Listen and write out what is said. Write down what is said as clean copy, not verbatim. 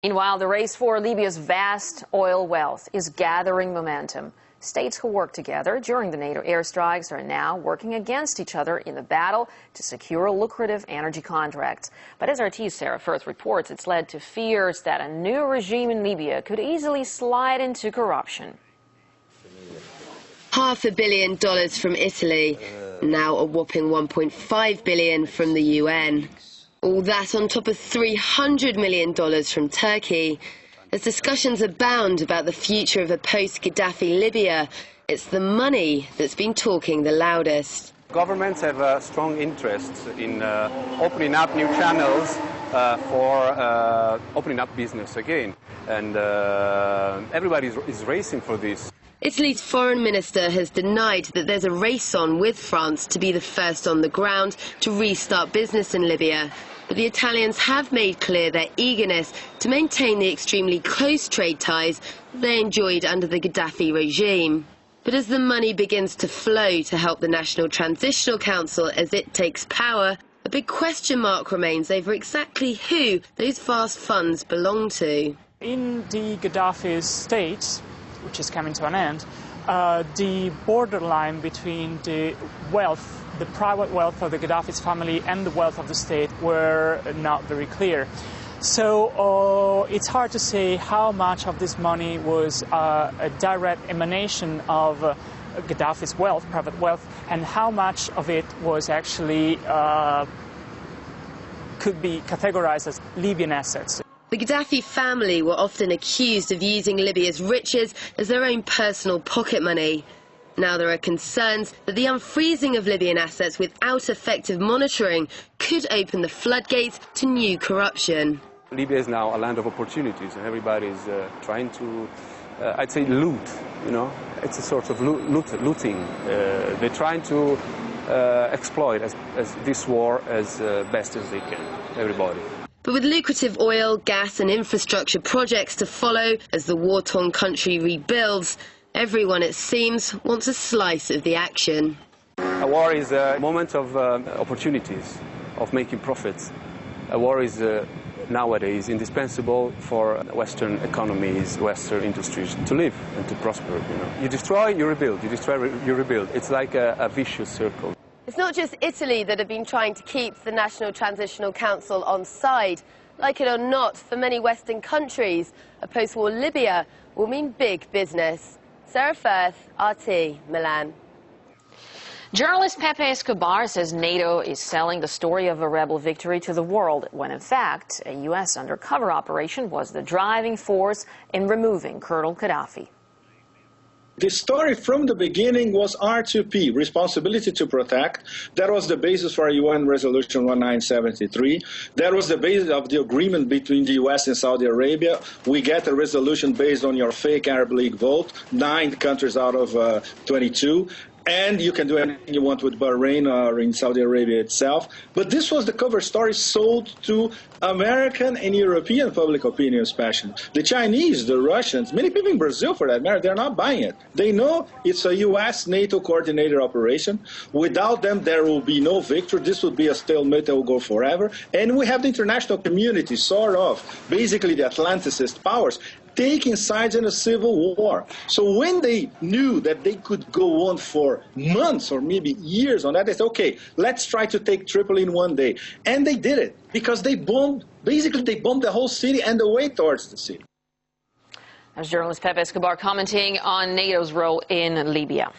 Meanwhile, the race for Libya's vast oil wealth is gathering momentum. States who worked together during the NATO airstrikes are now working against each other in the battle to secure lucrative energy contracts. But as RT's Firth reports, it's led to fears that a new regime in Libya could easily slide into corruption. $500 million from Italy, now a whopping $1.5 billion from the UN. All that on top of $300 million from Turkey. As discussions abound about the future of a post-Gaddafi Libya, it's the money that's been talking the loudest. Governments have a strong interest in opening up new channels for opening up business again, and everybody is racing for this. Italy's foreign minister has denied that there's a race on with France to be the first on the ground to restart business in Libya. But the Italians have made clear their eagerness to maintain the extremely close trade ties they enjoyed under the Gaddafi regime. But as the money begins to flow to help the National Transitional Council as it takes power, a big question mark remains over exactly who those vast funds belong to. In the Gaddafi's state, which is coming to an end, the borderline between the private wealth of the Gaddafi's family and the wealth of the state were not very clear. So it's hard to say how much of this money was a direct emanation of Gaddafi's wealth, private wealth, and how much of it was actually could be categorized as Libyan assets. The Gaddafi family were often accused of using Libya's riches as their own personal pocket money. Now there are concerns that the unfreezing of Libyan assets without effective monitoring could open the floodgates to new corruption. Libya is now a land of opportunities, and everybody is trying to, I'd say, loot. You know, it's a sort of looting. They're trying to exploit this war as best as they can. Everybody. But with lucrative oil, gas and infrastructure projects to follow as the war-torn country rebuilds, everyone, it seems, wants a slice of the action. A war is a moment of opportunities, of making profits. A war is nowadays indispensable for Western economies, Western industries to live and to prosper. You know, you destroy, you rebuild. You destroy, you rebuild. It's like a vicious circle. It's not just Italy that have been trying to keep the National Transitional Council on side. Like it or not, for many Western countries, a post-war Libya will mean big business. Firth, RT, Milan. Journalist Pepe Escobar says NATO is selling the story of a rebel victory to the world, when in fact a U.S. undercover operation was the driving force in removing Colonel Gaddafi. The story from the beginning was R2P, responsibility to protect. That was the basis for UN Resolution 1973. That was the basis of the agreement between the US and Saudi Arabia. We get a resolution based on your fake Arab League vote, 9 countries out of 22. And you can do anything you want with Bahrain or in Saudi Arabia itself. But this was the cover story sold to American and European public opinion especially. The Chinese, the Russians, many people in Brazil for that matter, they're not buying it. They know it's a US NATO coordinated operation. Without them, there will be no victory. This would be a stalemate that will go forever. And we have the international community, sort of, basically the Atlanticist powers, taking sides in a civil war. So when they knew that they could go on for months or maybe years on that, they said, okay, let's try to take Tripoli in one day. And they did it because they bombed, basically they bombed the whole city and the way towards the city. As journalist Pepe Escobar commenting on NATO's role in Libya.